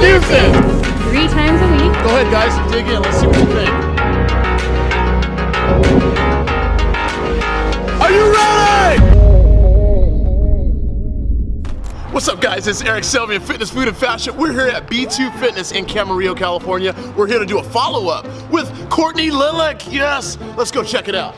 Excuses! 3 times a week. Go ahead, guys, dig in. Let's see what you think. Are you ready? What's up, guys? It's Eric Sylvian, Fitness, Food, and Fashion. We're here at B2 Fitness in Camarillo, California. We're here to do a follow-up with Courtney Lillich. Yes, let's go check it out.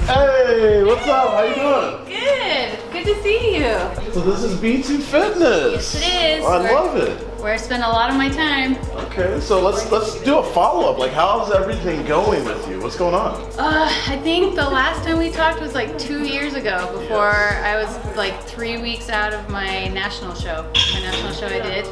Hey, what's up? How you doing? Good. Good to see you. So this is B2 Fitness. Yes, it is. I love it. Where I spend a lot of my time. Okay, so let's do a follow-up. Like, how's everything going with you? What's going on? I think the last time we talked was like 2 years ago, before I was like 3 weeks out of my national show. My national show I did.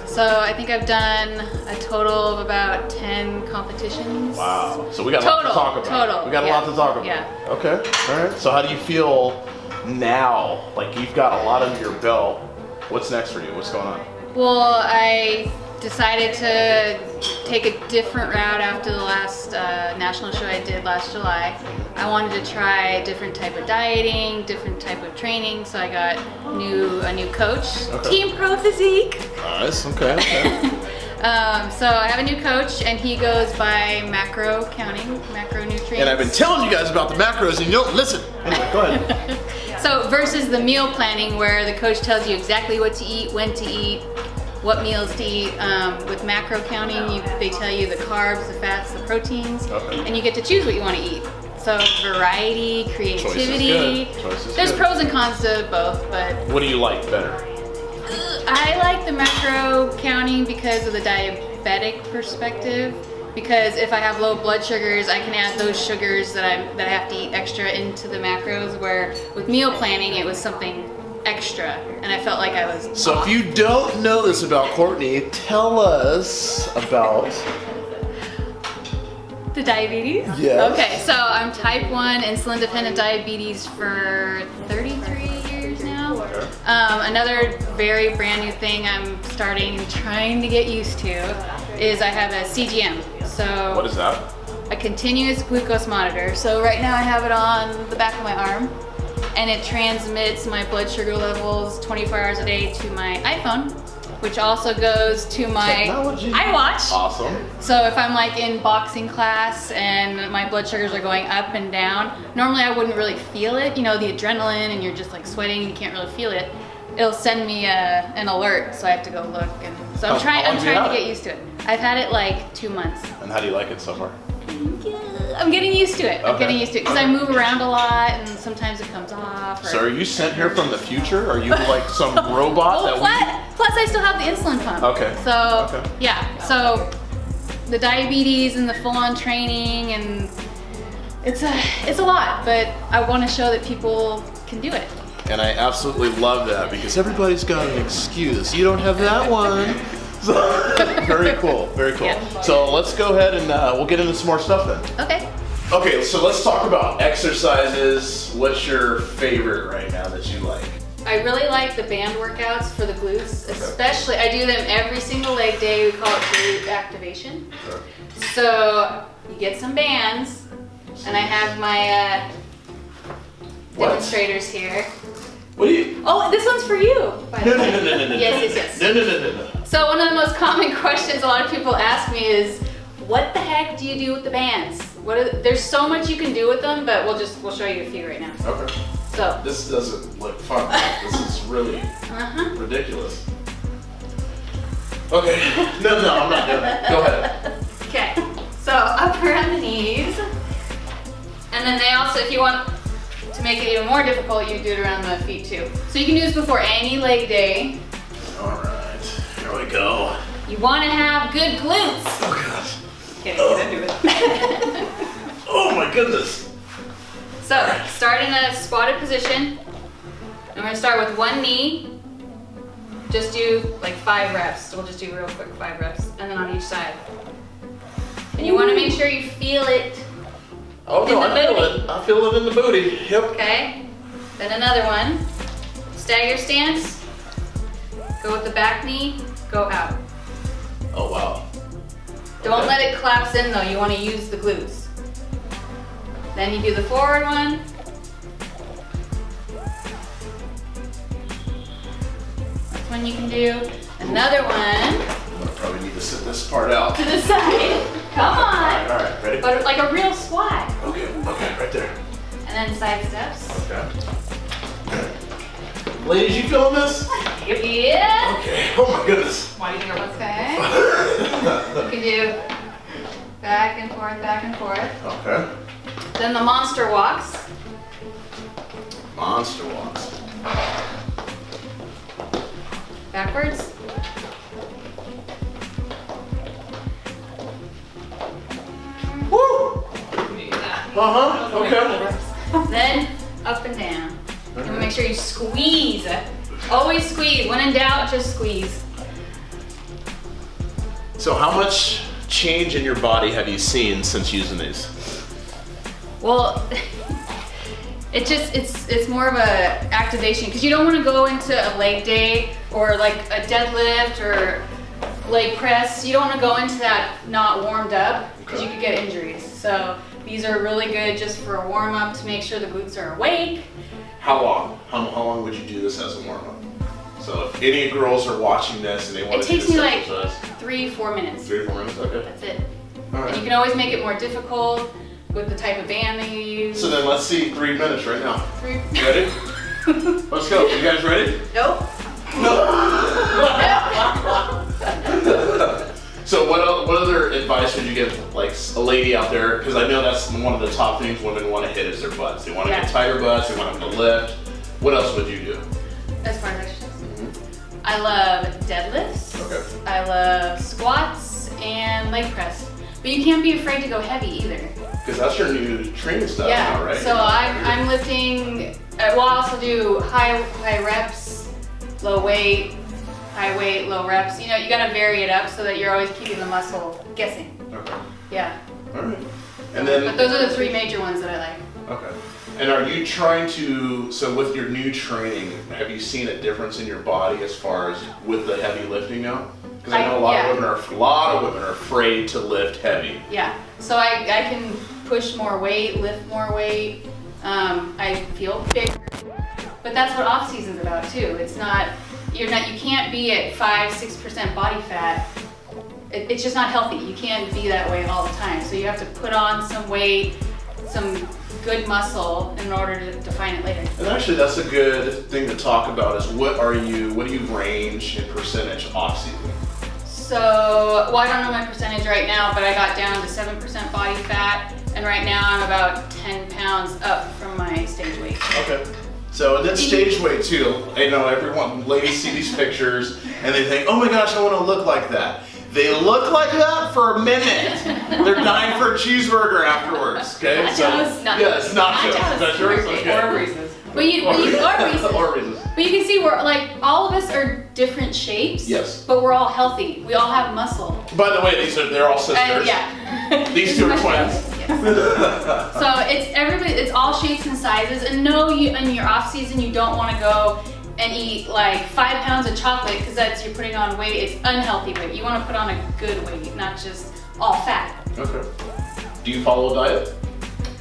So I think I've done a total of about 10 competitions. Wow. So we got a lot to talk about. Total. We got a lot to talk about. Yeah. Okay. All right. So how do you feel now? Like, you've got a lot under your belt. What's next for you? What's going on? Well, I decided to take a different route after the last national show I did last July. I wanted to try a different type of dieting, different type of training, so I got a new coach, Okay. Team Pro Physique. Nice. Okay. So I have a new coach, and he goes by macro counting, macronutrients. And I've been telling you guys about the macros, and you don't listen. Anyway, go ahead. So versus the meal planning, where the coach tells you exactly what to eat, when to eat, what meals to eat. With macro counting, they tell you the carbs, the fats, the proteins, and you get to choose what you want to eat. So variety, creativity. Choice is There's good. pros and cons to both, but What do you like better? I like the macro counting because of the diabetic perspective. Because if I have low blood sugars, I can add those sugars that I have to eat extra into the macros. Where with meal planning, it was something extra, and I felt like I was So off. if you don't know this about Courtney, tell us about The diabetes? Yes. Okay, so I'm type 1 insulin dependent diabetes for 33 years now. Another very brand new thing I'm trying to get used to is I have a CGM. So What is that? a continuous glucose monitor. So right now I have it on the back of my arm, and it transmits my blood sugar levels 24 hours a day to my iPhone, which also goes to my Technology. iWatch. Awesome. So if I'm like in boxing class and my blood sugars are going up and down, normally I wouldn't really feel it, you know, the adrenaline, and you're just like sweating and you can't really feel it. It'll send me an alert, so I have to go look. And so I'm trying to get used to it. I've had it like 2 months. And how do you like it so far? I'm getting used to it. I'm Okay. getting used to it because I move around a lot, and sometimes it comes off. So are you sent here from the future? Are you like some robot Well, plus I still have the insulin pump. Okay. So Okay. yeah, so the diabetes and the full-on training, and it's a lot, but I want to show that people can do it. And I absolutely love that, because everybody's got an excuse. You don't have that one. So, very cool, very cool. Yeah. So let's go ahead and we'll get into some more stuff then. Okay. Okay, so let's talk about exercises. What's your favorite right now that you like? I really like the band workouts for the glutes, especially. I do them every single leg day. We call it glute activation. Sure. So you get some bands, and I have my What? demonstrators here. What do you? Oh, this one's for you. By the No, no, way. no, no, no, no. Yes. No, no, no, no, no. So one of the most common questions a lot of people ask me is, what the heck do you do with the bands? There's so much you can do with them, but we'll show you a few right now. Okay. So. This doesn't look fun. This is really ridiculous. Okay. No, I'm not doing it. Go ahead. Okay. So up around the knees, and then they also, if you want to make it even more difficult, you do it around the feet too. So you can do this before any leg day. All right. Here we go. You want to have good glutes. Oh gosh. Okay, do it. Oh my goodness. So start in a squatted position. And we're gonna start with one knee. Just do like 5 reps. So we'll just do real quick 5 reps, and then on each side. And you want to make sure you feel it. Oh no, I feel it. I feel it in the booty. Yep. Okay. Then another one. Stagger stance. Go with the back knee. Go out. Oh wow. Don't let it collapse in though. You want to use the glutes. Then you do the forward one. That's one you can do. Another one. I'm gonna probably need to sit this part out. To the side. Come on. All right, ready? But like a real squat. Okay, right there. And then side steps. Okay. Ladies, you feeling this? Yeah. Okay. Oh my goodness. Okay. You can do back and forth, back and forth. Okay. Then the monster walks. Monster walks. Backwards. Woo! Okay. Then up and down. And make sure you squeeze. Always squeeze. When in doubt, just squeeze. So how much change in your body have you seen since using these? Well, it's more of a activation because you don't want to go into a leg day or like a deadlift or leg press. You don't want to go into that not warmed up because you could get injuries. So these are really good just for a warm up to make sure the glutes are awake. How long? How long would you do this as a warm up? So if any girls are watching this and they want It to do takes this me like exercise, 3-4 minutes. 3 or 4 minutes. Okay. That's it. All And you right. can always make it more difficult with the type of band that you use. So then let's see 3 minutes right now. 3. You ready? Let's go. You guys ready? Nope. So what other advice would you give like a lady out there? Because I know that's one of the top things women want to hit is their butts. They want to get tighter butts. They want them to lift. What else would you do? As far as exercise, I love deadlifts. Okay. I love squats and leg press. But you can't be afraid to go heavy either. Because that's your new training style Yeah. now, right? So I'm lifting. Well, I also do high reps, low weight, high weight, low reps. You know, you gotta vary it up so that you're always keeping the muscle guessing. Okay. Yeah. All right. And then. But those are the 3 major ones that I like. Okay. And are you trying to, so with your new training, have you seen a difference in your body as far as with the heavy lifting now? Because I know a lot of women are afraid to lift heavy. Yeah. So I can push more weight, lift more weight. I feel bigger. But that's what off season's about too. It's not, you can't be at 5-6% body fat. It's just not healthy. You can't be that way all the time. So you have to put on some weight, some good muscle in order to define it later. And actually that's a good thing to talk about is what do you range in percentage off season? So, well, I don't know my percentage right now, but I got down to 7% body fat, and right now I'm about 10 pounds up from my stage weight. Okay. So and then stage weight too. I know ladies see these pictures and they think, oh my gosh, I want to look like that. They look like that for a minute. They're dying for a cheeseburger afterwards. Okay. Nachos. Yes, nachos. Nachos. Okay. Or Reese's. But you Or Reese's. But you can see we're like all of us are different shapes. Yes. But we're all healthy. We all have muscle. By the way, they're all sisters. Yeah. These two are twins. Yes. So it's all shapes and sizes. And no, in your off season you don't want to go and eat like 5 pounds of chocolate because you're putting on weight. It's unhealthy weight. You want to put on a good weight, not just all fat. Okay. Do you follow a diet?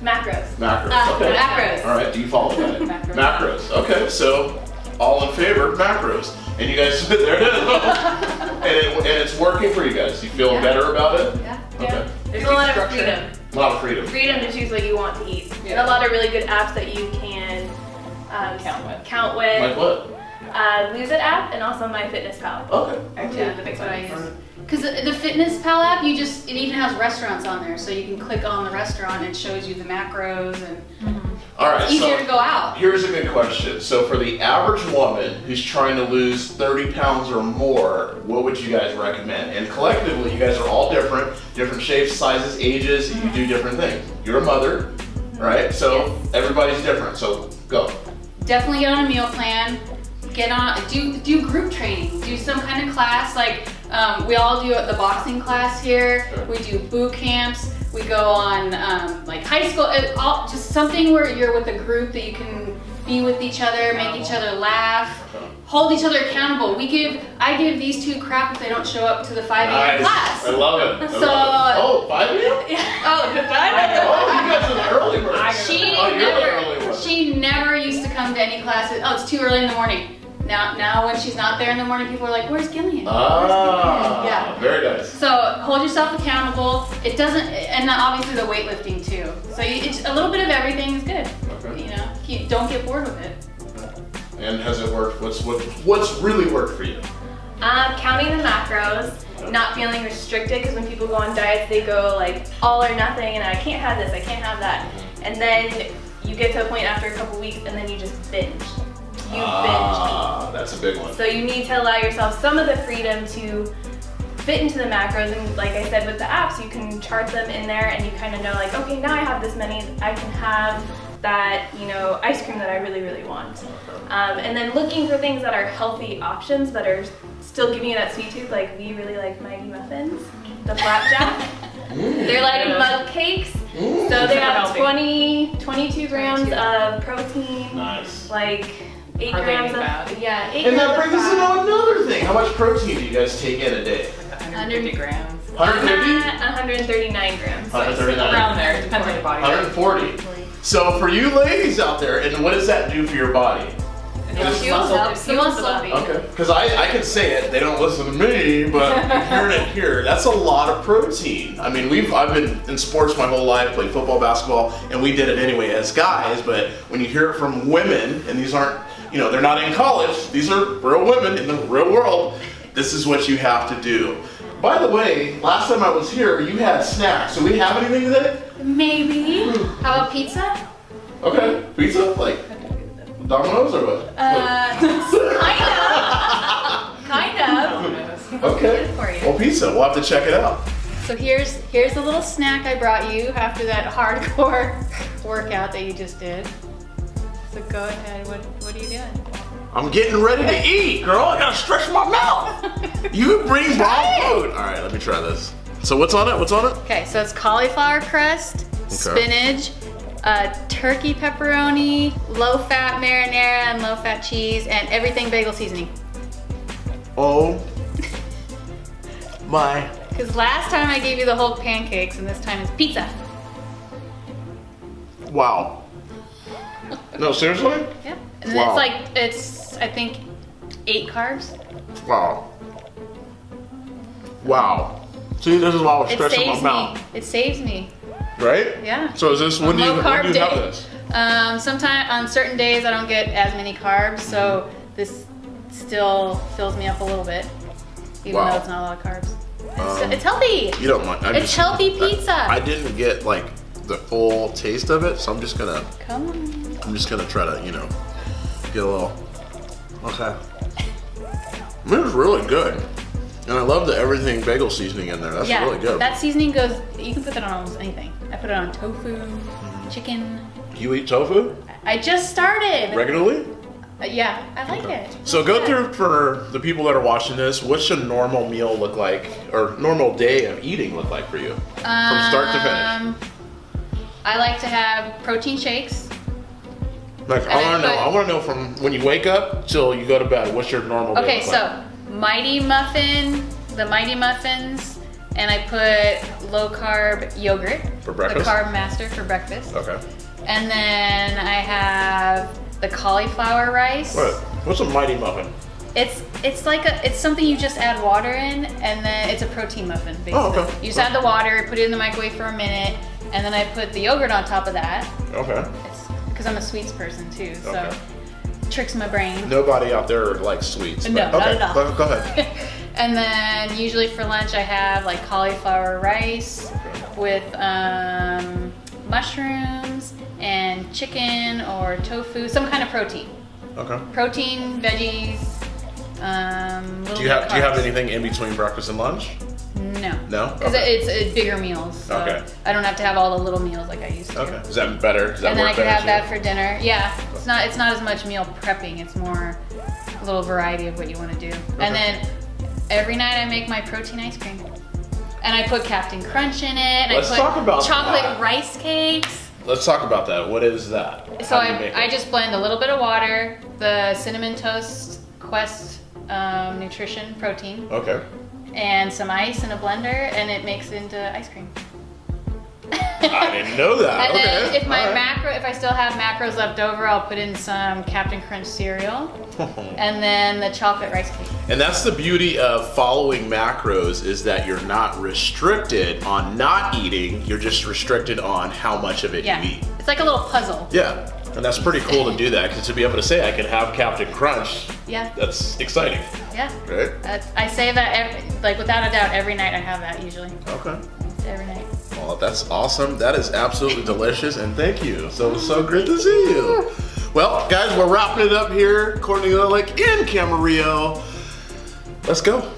Macros. Macros. Okay. Macros. All right. Do you follow a diet? Macros. Macros. Okay. So all in favor of macros. And you guys, there it is. and it's working for you guys. You feel better about it? Yeah. Okay. There's a lot of freedom. A lot of freedom. Freedom to choose what you want to eat. Yeah. And a lot of really good apps that you can count with. Like what? Lose It app and also MyFitnessPal. Okay. Are two of the big That's what I ones. use. Because the FitnessPal app, it even has restaurants on there, so you can click on the restaurant and it shows you the macros and All right. it's easier So to go out. here's a good question. So for the average woman who's trying to lose 30 pounds or more, what would you guys recommend? And collectively, you guys are all different shapes, sizes, ages. You do different things. You're a mother, right? So everybody's different. So go. Definitely get on a meal plan. Do group training. Do some kind of class like we all do the boxing class here. Okay. We do boot camps. We go on like high school. Just something where you're with a group that you can be with each other, make each other laugh, hold each other accountable. I give these two crap if they don't show up to the 5 a.m. class. I love it. So- Oh, 5 a.m. Yeah. Oh, Oh, you guys are the early birds. I in classes. Oh, it's too early in the morning. Now when she's not there in the morning, people are like, "Where's Gillian?" Ah, very nice. So hold yourself accountable. It doesn't, and then obviously the weightlifting too. So it's a little bit of everything is good. Okay. You know, don't get bored with it. And has it worked? What's really worked for you? Counting the macros, not feeling restricted, because when people go on diets, they go like all or nothing, and I can't have this, I can't have that. And then you get to a point after a couple weeks, and then you just binge. You binge eat. That's a big one. So you need to allow yourself some of the freedom to fit into the macros, and like I said with the apps, you can chart them in there, and you kind of know like, okay, now I have this many, I can have that, you know, ice cream that I really, really want. And then looking for things that are healthy options that are still giving you that sweet tooth. Like we really like Maggie muffins, the flapjack. They're like mug cakes. So they have 22 grams of protein. Nice. Like 8 Hardly grams any fat. of, yeah, 8 And grams that of brings us fat. into another thing. How much protein do you guys take in a day? 150 grams. 150? 139 grams. 139. Around there, depends on your body. 140. So for you ladies out there, and what does that do for your body? And It it fuels muscle. up. It fuels the body. Okay. Because I can say it, they don't listen to me, but hearing it here, that's a lot of protein. I mean, I've been in sports my whole life, played football, basketball, and we did it anyway as guys, but when you hear it from women, and these aren't, you know, they're not in college, these are real women in the real world, this is what you have to do. By the way, last time I was here, you had snacks. Do we have anything today? Maybe. How about pizza? Okay, pizza? Like Domino's or what? Kind of. Okay. Good for you. Well, pizza. We'll have to check it out. So here's a little snack I brought you after that hardcore workout that you just did. So go ahead. What are you doing? I'm getting ready to eat, girl. I gotta stretch my mouth. You bring bomb food. All right, let me try this. So what's on it? What's on it? Okay, so it's cauliflower crust, spinach, turkey pepperoni, low-fat marinara, and low-fat cheese, and everything bagel seasoning. Oh my. Because last time I gave you the whole pancakes, and this time it's pizza. Wow. No, seriously? Yep. And Wow. it's I think 8 carbs. Wow. Wow. See, this is why I was It stretching my saves mouth. me. It saves me. Right? Yeah. So is this when do you Low carb have day. this? Sometimes on certain days I don't get as many carbs, so this still fills me up a little bit, even Wow. though it's not a lot of carbs. It's healthy. You don't mind. It's healthy pizza. I didn't get like the full taste of it, so I'm just gonna try to, you know, get a little. Okay. It was really good. And I love the everything bagel seasoning in there. That's really good. That seasoning goes, you can put that on almost anything. I put it on tofu, chicken. You eat tofu I just started. regularly? Yeah, I like it. So go through for the people that are watching this. What's a normal meal look like, or normal day of eating look like for you, from start to finish? I like to have protein shakes. Like I want to know from when you wake up till you go to bed. What's your normal day? Okay, look like? so Mighty Muffin, the Mighty Muffins, and I put low carb yogurt. For breakfast? The Carb Master for breakfast. Okay. And then I have the cauliflower rice. What? What's a mighty muffin? It's like it's something you just add water in, and then it's a protein muffin basically. Oh, okay. You just add the water, put it in the microwave for a minute, and then I put the yogurt on top of that. Okay. It's because I'm a sweets person too, so Okay. tricks my brain. Nobody out there likes sweets. No, but, not okay. at all. Go ahead. And then usually for lunch I have like cauliflower rice with mushrooms and chicken or tofu, some kind of protein. Okay. Protein, veggies, little Do you have carbs. anything in between breakfast and lunch? No. No? Because Okay. it's bigger meals. So Okay. I don't have to have all the little meals like I used to. Okay. Is that better? Does that And then I work could better have to that you? for dinner. Yeah. It's not as much meal prepping. It's more a little variety of what you want to do. And then every night I make my protein ice cream. And I put Captain Crunch in it. And Let's I put talk about chocolate that. rice cakes. Let's talk about that. What is that? So How do you make I it? just blend a little bit of water, the Cinnamon Toast Quest Nutrition Protein, Okay. and some ice in a blender, and it makes it into ice cream. I didn't know that. And then Okay. if my All right. if I still have macros left over, I'll put in some Captain Crunch cereal, and then the chocolate rice cake. And that's the beauty of following macros, is that you're not restricted on not eating, you're just restricted on how much of it Yeah, you eat. it's like a little puzzle. Yeah, and that's pretty cool to do that, because to be able to say I can have Captain Crunch, Yeah, that's exciting, yeah. right? I say that like without a doubt every night I have that usually. Okay. Every night. Well, that's awesome. That is absolutely delicious, and thank you. So great to see you. Well, guys, we're wrapping it up here. Courtney Lillich in Camarillo. Let's go.